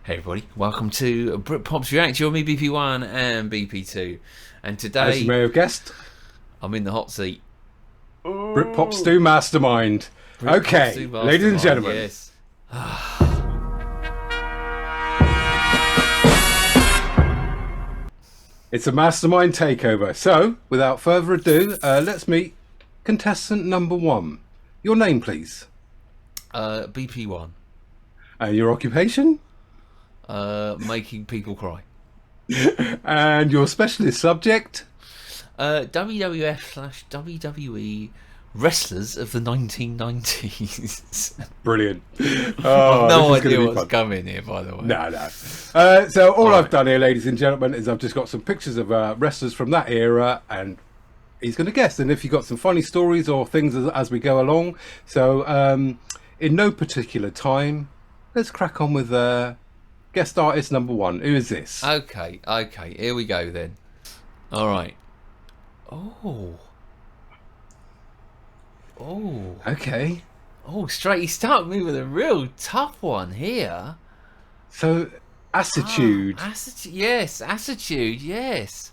Hey everybody, welcome to BRIT POPS REACT. You're me, BP1 and BP2. And today, as you may have guessed, I'm in the hot seat. BRIT POPS do Mastermind. Okay, ladies and gentlemen. Yes. It's a Mastermind takeover. So, without further ado, let's meet contestant number 1. Your name, please. BP1. And your occupation? Making people cry. And your specialist subject? WWF/WWE wrestlers of the 1990s. Brilliant. I've no idea what's coming here, by the way. No. So all I've done here, ladies and gentlemen, is I've just got some pictures of wrestlers from that era, and he's going to guess. And if you've got some funny stories or things as we go along. So in no particular time, let's crack on with guest artist number 1. Who is this? Okay, here we go then. All right. Oh. Okay. Oh, straight. He started me with a real tough one here. So, Attitude. Attitude, yes.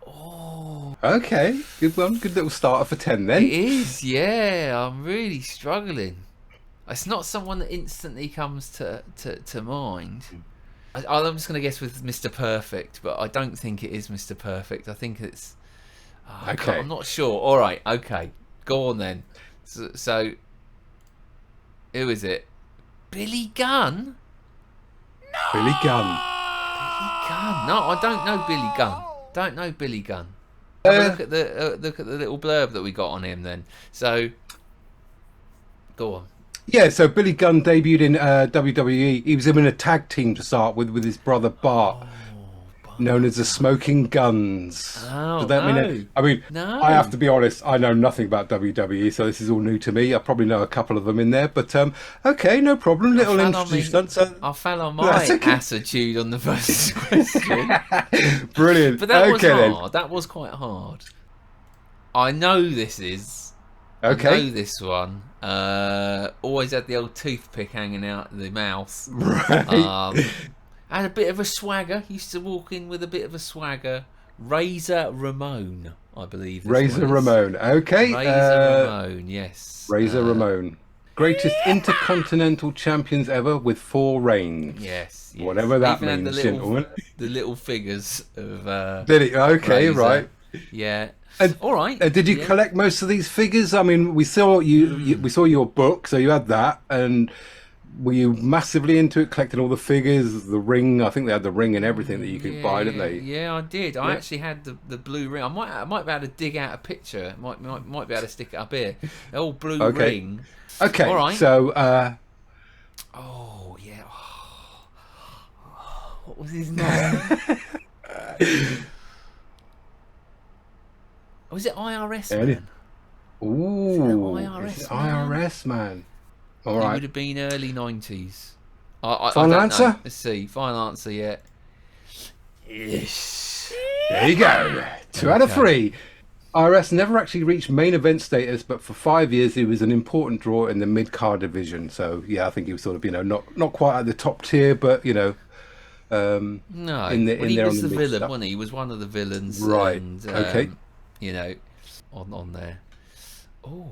Oh. Okay, good one. Good little starter for 10 then. It is, yeah. I'm really struggling. It's not someone that instantly comes to mind. I'm just going to guess with Mr. Perfect, but I don't think it is Mr. Perfect. I think it's... okay. I'm not sure. All right, okay. Go on then. So who is it? Billy Gunn? No! Billy Gunn. Billy Gunn. No, I don't know Billy Gunn. Don't know Billy Gunn. Have a look at the little blurb that we got on him then. So go on. Yeah, so Billy Gunn debuted in WWE. He was in a tag team to start with his brother Bart, known as the Smoking Guns. Oh, Does that mean it? I mean, no. I have to be honest, I know nothing about WWE, so this is all new to me. I probably know a couple of them in there, but okay, no problem. Little introduction. I fell on my attitude on the first question. Brilliant. But that was hard. Then. That was quite hard. I know this is. Okay. I know this one. Always had the old toothpick hanging out of the mouth. Right. Had a bit of a swagger. Used to walk in with a bit of a swagger. Razor Ramon, I believe. Razor Ramon. Okay. Razor Ramon, yes. Razor Ramon. Greatest intercontinental champions ever with 4 reigns. Yes. Whatever that even means, gentlemen. The little figures of... Did it? Okay, Razor. right. Yeah. And, all right. Did you collect most of these figures? I mean, we saw we saw your book, so you had that, and were you massively into it, collecting all the figures, the ring? I think they had the ring and everything that you could buy, didn't they? Yeah, I did. I actually had the blue ring. I might be able to dig out a picture. Might be able to stick it up here. The old blue ring. Okay. All right. So. Oh yeah. What was his name? Was it IRS man? Ooh, IRS man. All right. It would have been early 90s. I Final don't answer? know. Let's see. Final answer yet. Yes. There you go. 2 out of 3. IRS never actually reached main event status, but for 5 years he was an important draw in the mid-card division. So yeah, I think he was sort of, not quite at the top tier, but no, in he there was on the mid villain, stuff. wasn't he? He was one of the villains. Right. And, okay. On there. Oh,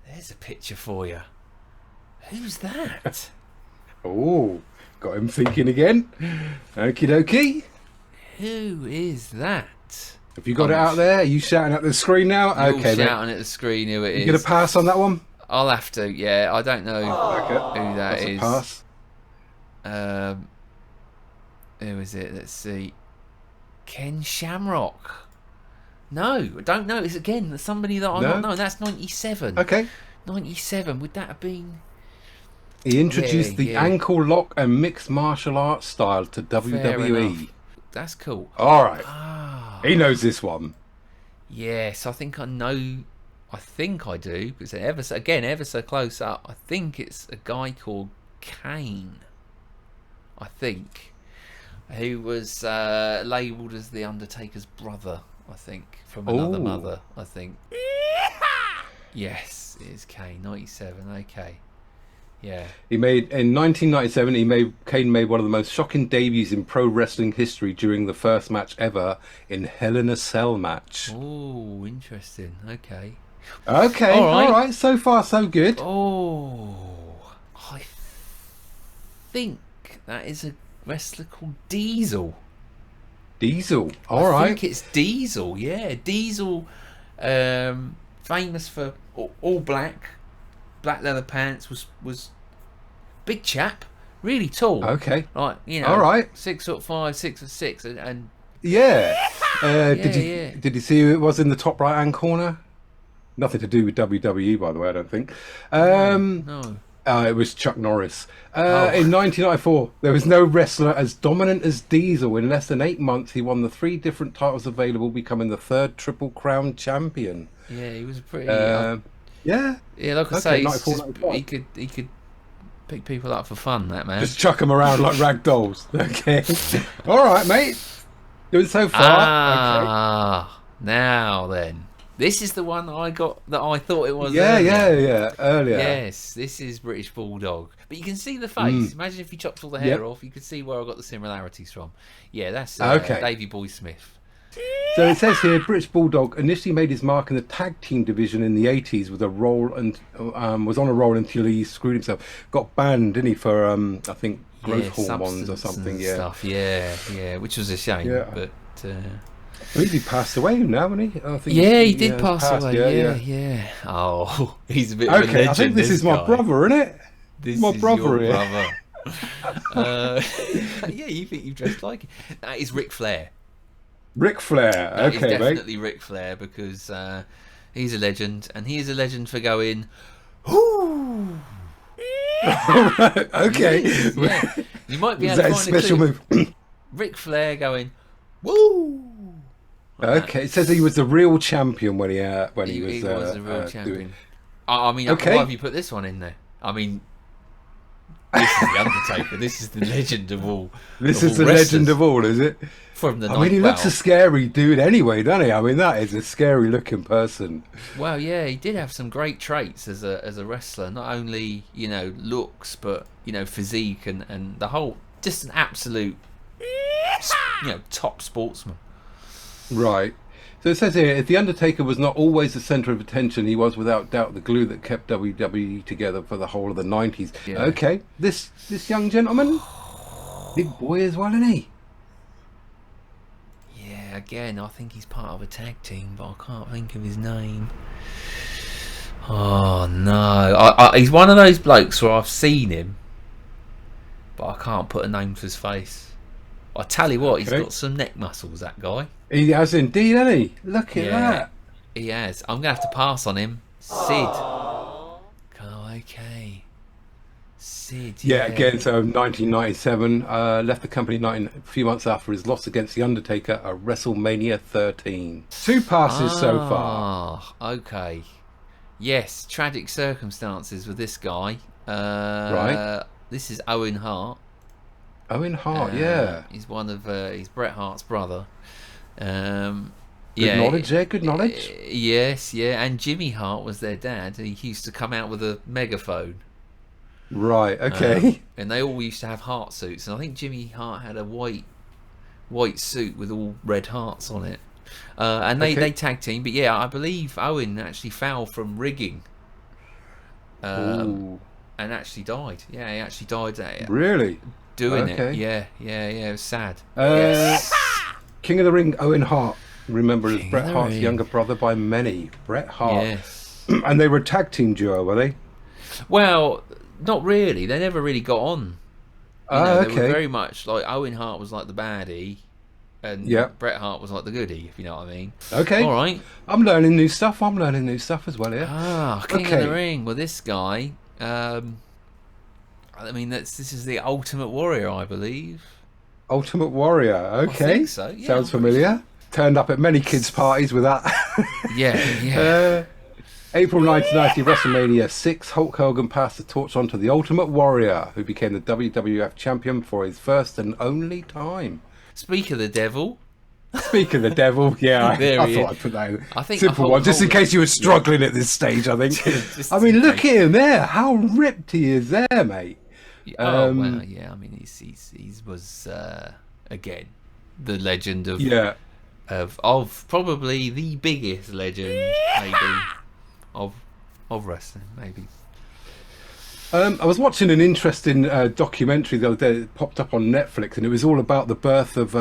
there's a picture for you. Who's that? Oh, got him thinking again. Okie dokie. Who is that? Have you got it out there? Are you shouting at the screen now? You're okay, shouting at the screen who it is. You gonna pass on that one? I'll have to. Yeah, I don't know who that is. Pass. Who is it? Let's see. Ken Shamrock. No, I don't know. It's again somebody that I'm not knowing. That's 97. Okay. 97. Would that have been? He introduced the ankle lock and mixed martial arts style to Fair WWE. enough. That's cool. All right. He knows this one. Yes, I think I know. I think I do because ever so close up. I think it's a guy called Kane. I think. Who was labelled as the Undertaker's brother, I think, from another mother, I think. Yes, it is Kane. 97. Okay. Yeah. He made in 1997. Kane made one of the most shocking debuts in pro wrestling history during the first match ever in Hell in a Cell match. Oh, interesting. Okay. Okay, all right. So far, so good. Oh, I think that is a wrestler called Diesel. Diesel. All right. I think it's Diesel. Yeah, Diesel. Famous for all black leather pants. Was big chap, really tall. Okay. Like, you know. All right. 6'5", 6'6", and yeah. yeah. Did you see who it was in the top right hand corner? Nothing to do with WWE, by the way, I don't think. No. It was Chuck Norris. In 1994, there was no wrestler as dominant as Diesel. In less than 8 months, he won the 3 different titles available, becoming the 3rd Triple Crown champion. Yeah, he was pretty. Yeah. Yeah, like I say, he could pick people up for fun. That man. Just chuck them around like rag dolls. Okay. All right, mate. Doing so far. Okay. Now then. This is the one that I got that I thought it was. Yeah, earlier. Earlier. Yes, this is British Bulldog. But you can see the face. Imagine if you chopped all the hair off, you could see where I got the similarities from. Yeah, that's Davey Boy Smith. So it says here, British Bulldog initially made his mark in the tag team division in the 80s with a role and was on a roll until he screwed himself. Got banned, didn't he, for I think growth hormones or something. Stuff. Yeah, which was a shame. Yeah. But. I believe he passed away now, hasn't he? I think he did pass away. Yeah. Oh, he's a bit of a legend. I think this is my brother, isn't it? This my is brother, your brother. Yeah, you think you've dressed like it. That is Ric Flair. Ric Flair. That is okay, definitely Ric Flair, because he's a legend, and he is a legend for going, whoo! Okay. Yeah. You might be able to find a special move. Ric Flair going, woo! Okay, it says he was the real champion when he was a real champion. Doing... I mean, why have you put this one in there? I mean, this is the Undertaker. This is the legend of all. This is the legend of all, is it? From the I mean, he looks a scary dude anyway, doesn't he? I mean, that is a scary looking person. Well, yeah, he did have some great traits as a wrestler. Not only, you know, looks, but, you know, physique and the whole, just an absolute, you know, top sportsman. Right. So it says here, if The Undertaker was not always the centre of attention, he was without doubt the glue that kept WWE together for the whole of the 90s. Yeah. Okay, this young gentleman, big boy as well, isn't he? Yeah, again, I think he's part of a tag team, but I can't think of his name. Oh, no. He's one of those blokes where I've seen him, but I can't put a name to his face. I tell you what, he's got some neck muscles, that guy. He has indeed, hasn't he? Look at that. He has. I'm going to have to pass on him. Sid. Oh, okay. Sid, yeah. Again, so 1997, left the company a few months after his loss against The Undertaker at WrestleMania 13. 2 passes so far. Okay. Yes, tragic circumstances with this guy. Right. This is Owen Hart. Owen Hart, yeah. He's one of he's Bret Hart's brother. Good knowledge there, good knowledge. Yes, yeah, and Jimmy Hart was their dad. He used to come out with a megaphone. Right, okay. And they all used to have heart suits, and I think Jimmy Hart had a white suit with all red hearts on it. And they tag team, but yeah, I believe Owen actually fell from rigging. And actually died. Yeah, he actually died. Really? Doing it. Yeah, it was sad. King of the Ring, Owen Hart, remembered as Bret Hart's younger brother by many. Bret Hart. Yes. And they were a tag team duo, were they? Well, not really. They never really got on. They were very much like Owen Hart was like the baddie, and Bret Hart was like the goodie, if you know what I mean. Okay. All right. I'm learning new stuff. I'm learning new stuff as well here. King of the Ring. Well, this guy. I mean, this is the Ultimate Warrior, I believe. Ultimate Warrior, okay. I think so. Yeah, sounds familiar. Turned up at many kids' parties with that. Yeah. April 1990, WrestleMania 6, Hulk Hogan passed the torch on to the Ultimate Warrior, who became the WWF champion for his first and only time. Speak of the devil, Speak of the devil, yeah, There I he thought is. I'd put that in. I think Simple one, just in case you were struggling at this stage, I think. Just I mean, in look case. at him there. How ripped he is there, mate. Oh well, yeah. I mean, he was again the legend of Yeah. of probably the biggest legend maybe of wrestling maybe. I was watching an interesting documentary the other day that popped up on Netflix, and it was all about the birth of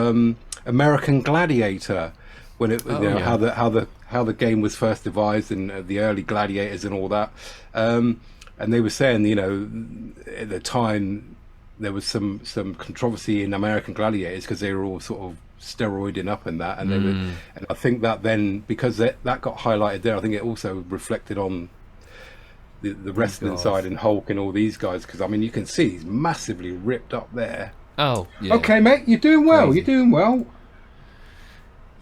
American Gladiator, when it how the game was first devised, and the early gladiators and all that. And they were saying, at the time there was some controversy in American Gladiators because they were all sort of steroiding up and that, and they were, and I think that then because that got highlighted there, I think it also reflected on the wrestling side and Hulk and all these guys, because I mean you can see he's massively ripped up there. Oh, yeah. Okay, mate, you're doing well. Crazy. You're doing well.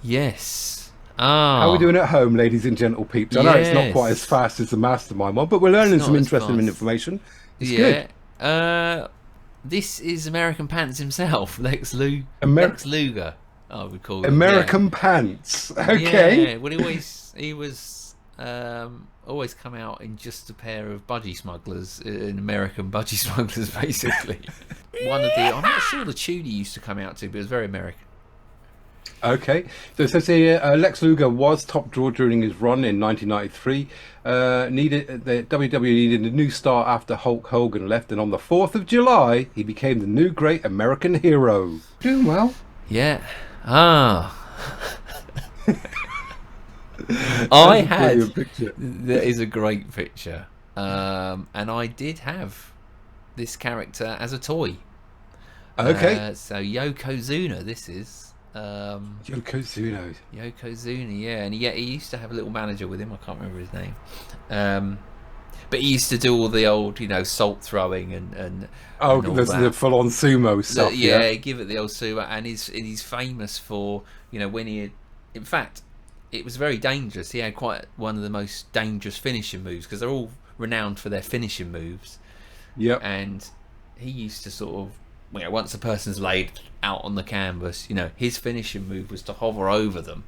Yes. How are we doing at home, ladies and gentle peeps? I know it's not quite as Yes. fast as the Mastermind one, but we're learning some as interesting fast. information. It's good. This is American Pants himself, Lex Luger. I would call him. American Pants. Okay. Yeah. Well, he was always come out in just a pair of budgie smugglers, in American budgie smugglers, basically. One of the, I'm not sure the tune he used to come out to, but it was very American. Okay, so it says here Lex Luger was top draw during his run in 1993. The WWE needed a new star after Hulk Hogan left, and on the 4th of July, he became the new great American hero. Doing well. Yeah. I had. That is a great picture, and I did have this character as a toy. Okay. So Yokozuna, this is. Yokozuna, yeah, and he used to have a little manager with him. I can't remember his name, but he used to do all the old, salt throwing and all the full-on sumo stuff. Yeah, give it the old sumo, and he's famous for when he had, in fact, it was very dangerous. He had quite one of the most dangerous finishing moves because they're all renowned for their finishing moves. Yep. And he used to sort of, once a person's laid out on the canvas, his finishing move was to hover over them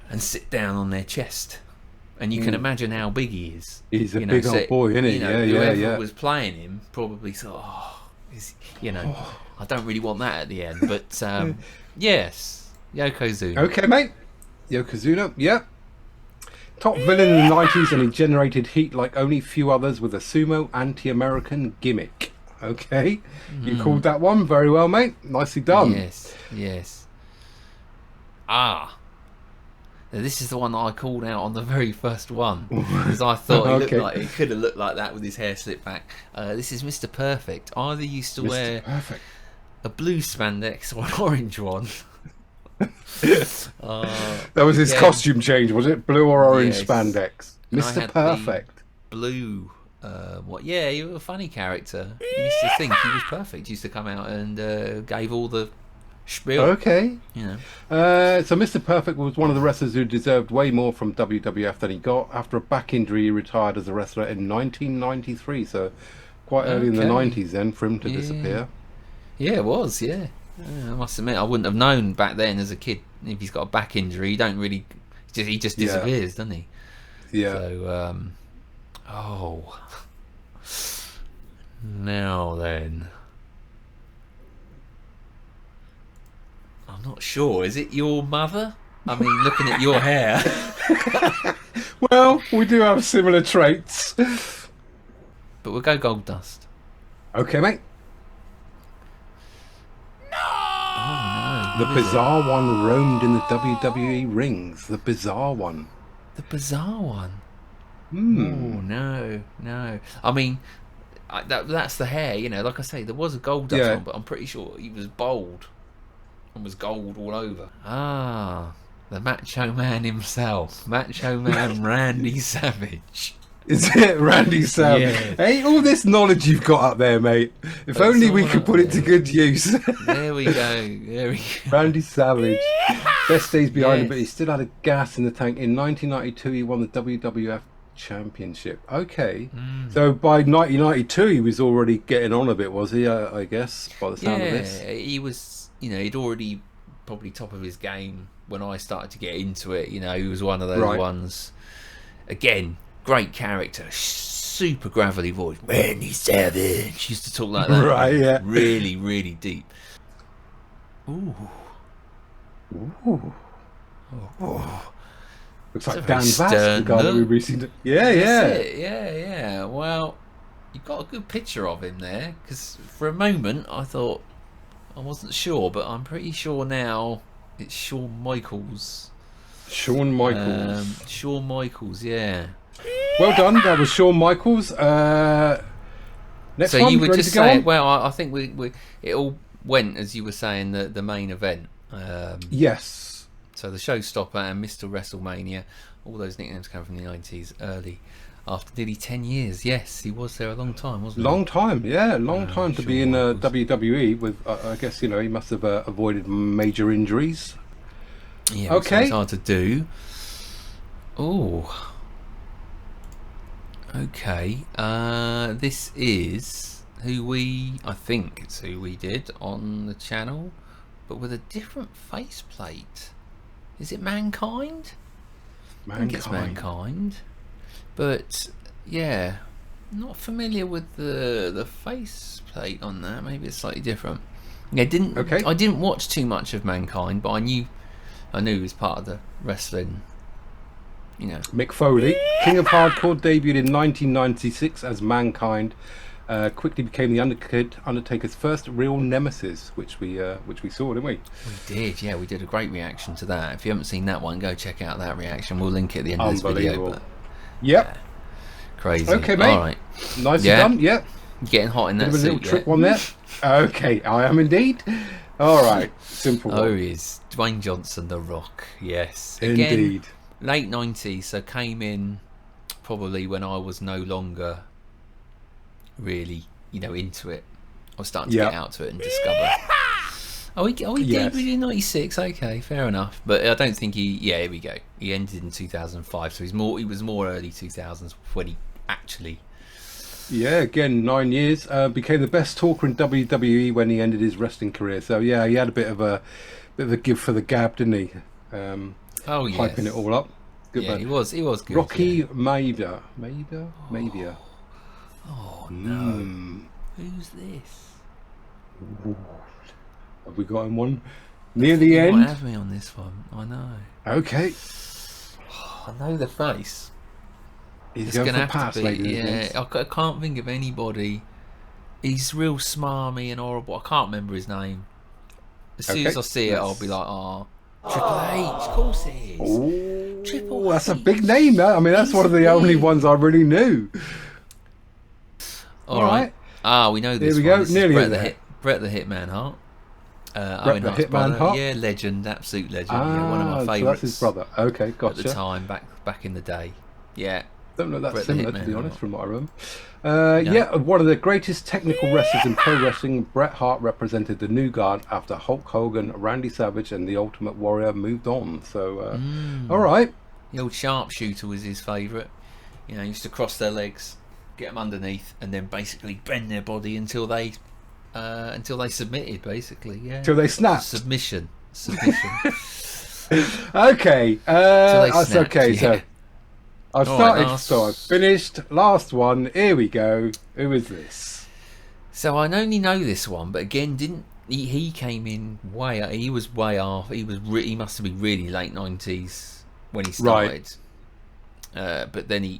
and sit down on their chest. And you can imagine how big he is. He's a big old boy, isn't he? Whoever was playing him probably thought, I don't really want that at the end. But yes, Yokozuna. Okay, mate. Yokozuna, yeah. Top villain in the 90s, and he generated heat like only few others with a sumo anti-American gimmick. Okay, you called that one very well, mate. Nicely done. Yes. Now, this is the one that I called out on the very first one because I thought he could have looked like that with his hair slicked back. This is Mr. Perfect. Either used to wear a blue spandex or an orange one. That was his costume change, was it? Blue or orange spandex? Mr. Perfect. Blue. He was a funny character. He used to think he was perfect. He used to come out and gave all the spiel. Okay. So Mr. Perfect was one of the wrestlers who deserved way more from WWF than he got. After a back injury, he retired as a wrestler in 1993. So quite early in the 90s then for him to disappear. Yeah, it was. Yeah. I must admit, I wouldn't have known back then as a kid if he's got a back injury. You don't really. He just disappears, doesn't he? Yeah. So. Now then, I'm not sure. Is it your mother? I mean, looking at your hair. Well, we do have similar traits. But we'll go Gold Dust. Okay, mate. Oh no! The bizarre one roamed in the WWE rings. The bizarre one. The bizarre one. Oh no! I mean, that's the hair. Like I say, there was a Gold Dust one, but I'm pretty sure he was bald and was gold all over. The Macho Man himself, Macho Man Randy Savage. Is it Randy Savage? Yeah. Hey, all this knowledge you've got up there, mate. If That's only we all could up put it there. to good use. There we go. Randy Savage. Best days behind him, Yes. but he still had a gas in the tank. In 1992, he won the WWF Championship. Okay. So by 1992, he was already getting on a bit, was he? I guess, by the sound of this. He was. He'd already probably top of his game when I started to get into it. You know, he was one of those ones. Again, great character, super gravelly voice. Randy Savage used to talk like that. Right, yeah. Really, really deep. Ooh. Ooh. Oh. Looks like Dan Vast, the guy that we recently did. Yeah. Yeah. Well, you got a good picture of him there, because for a moment I thought, I wasn't sure, but I'm pretty sure now it's Shawn Michaels. Shawn Michaels. Shawn Michaels, yeah. Well done. That was Shawn Michaels. Next so one, you were ready just to go saying, on? well, I think we it all went as you were saying, the main event. Yes. So the Showstopper and Mr. WrestleMania, all those nicknames come from the 90s, early. After nearly 10 years, yes, he was there a long time, wasn't he? Long time, yeah, long time to be in Michaels. WWE. With, I guess, you know, he must have avoided major injuries. Yeah, okay. It's hard to do. Oh. Okay. This is I think it's who we did on the channel, but with a different faceplate. Is it Mankind? I think it's Mankind. But yeah, not familiar with the faceplate on that. Maybe it's slightly different. Yeah, I didn't watch too much of Mankind, but I knew he was part of the wrestling. You know, Mick Foley, King of Hardcore, debuted in 1996 as Mankind. Quickly became the Undertaker's first real nemesis, which we saw, didn't we? We did, yeah. We did a great reaction to that. If you haven't seen that one, go check out that reaction. We'll link it at the end of this video. But, yep. Yeah, crazy. Okay, mate. All right. Nicely done. Yep. Getting hot in that suit. A little trick one there. Okay, I am indeed. All right. Simple. Oh, he is Dwayne Johnson, The Rock. Yes. Indeed. Again, late 90s, so came in probably when I was no longer really, into it. I was starting to get out to it and discover. Oh, he debuted in 96. Okay, fair enough. But I don't think here we go. He ended in 2005, so he was more early 2000s when he actually. Yeah, again, 9 years. Became the best talker in WWE when he ended his wrestling career. So yeah, he had a bit of a give for the gab, didn't he? Hyping it all up. Good man. He was good. Rocky Maida. Oh no! Who's this? Ooh. Have we got him one near the You end? might have me on this one. I know. Okay. I know the face. He's going for pass, ladies and gents. I can't think of anybody. He's real smarmy and horrible. I can't remember his name. As soon as I see it, I'll be like, Triple H, of course it is. Ooh, Triple H. That's a big name. I mean, that's one of the only ones I really knew. All right. We know this. Here we go. This Nearly Bret the Hitman Hart. Bret the Hitman Hart. Yeah, legend, absolute legend. One of my favourites. So that's his brother. Okay, gotcha. At the time, back in the day. Yeah. Don't know that's similar, to be honest, from what I remember. No. Yeah, one of the greatest technical wrestlers in pro wrestling, Bret Hart represented the new guard after Hulk Hogan, Randy Savage, and the Ultimate Warrior moved on. So, all right. The old sharpshooter was his favourite. He used to cross their legs, get them underneath, and then basically bend their body until they submitted. Basically, yeah. Until they snapped. Submission. Okay. That's okay. Yeah. So. I've started, so I've finished. Last one. Here we go. Who is this? So I only know this one, but again, he came in he was way off. He must have been really late 90s when he started. Right. But then he,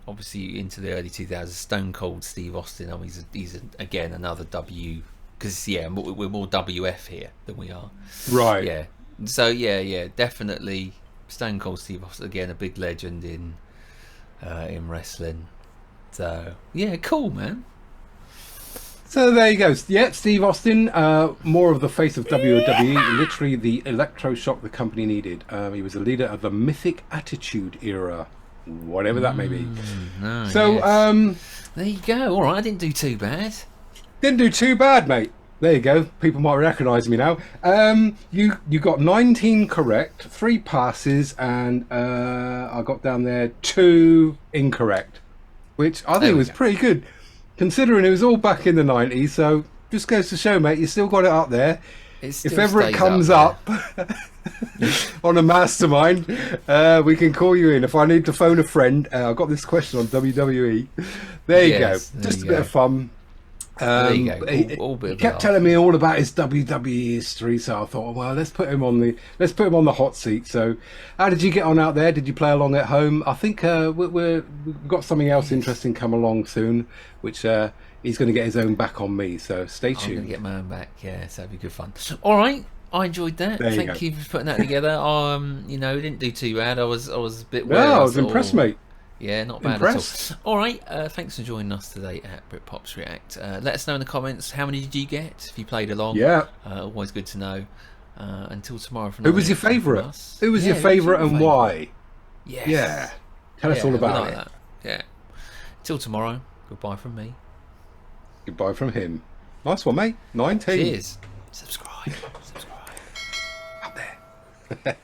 obviously into the early 2000s, Stone Cold Steve Austin. I mean, he's again another W, because we're more WF here than we are. Right. Yeah. So yeah, definitely. Stone Cold Steve Austin, again, a big legend in wrestling. So yeah, cool, man. So there you go. Yeah, Steve Austin, more of the face of WWE, literally the electroshock the company needed. He was a leader of the Mythic Attitude Era, whatever that may be. Nice. So there you go. All right, I didn't do too bad. Didn't do too bad, mate. There you go. People might recognise me now. You got 19 correct, 3 passes, and I got down there 2 incorrect, which I think was pretty good, considering it was all back in the 90s. So just goes to show, mate, you still got it up there. if ever it comes up on a mastermind, we can call you in. If I need to phone a friend, I've got this question on WWE. There you go. Just a bit of fun. There you go. He kept telling me all about his WWE history, so I thought, well, let's put him on the hot seat. So, how did you get on out there? Did you play along at home? I think we've got something else interesting come along soon, which he's going to get his own back on me. So stay tuned. I'm going to get my own back. Yeah, so that'd be good fun. All right. I enjoyed that. Thank you for putting that together. You know, it didn't do too bad. I was a bit worried. Yeah, I was impressed, mate. Yeah, not bad at all. All right, thanks for joining us today at BRIT POPS React. Let us know in the comments how many did you get if you played along. Yeah, always good to know. Until tomorrow. Who was your favourite? Who was your favourite and why? Yes. Yeah. Tell us all about it. That. Yeah. Till tomorrow. Goodbye from me. Goodbye from him. Nice one, mate. 19. Cheers. Subscribe. Up there.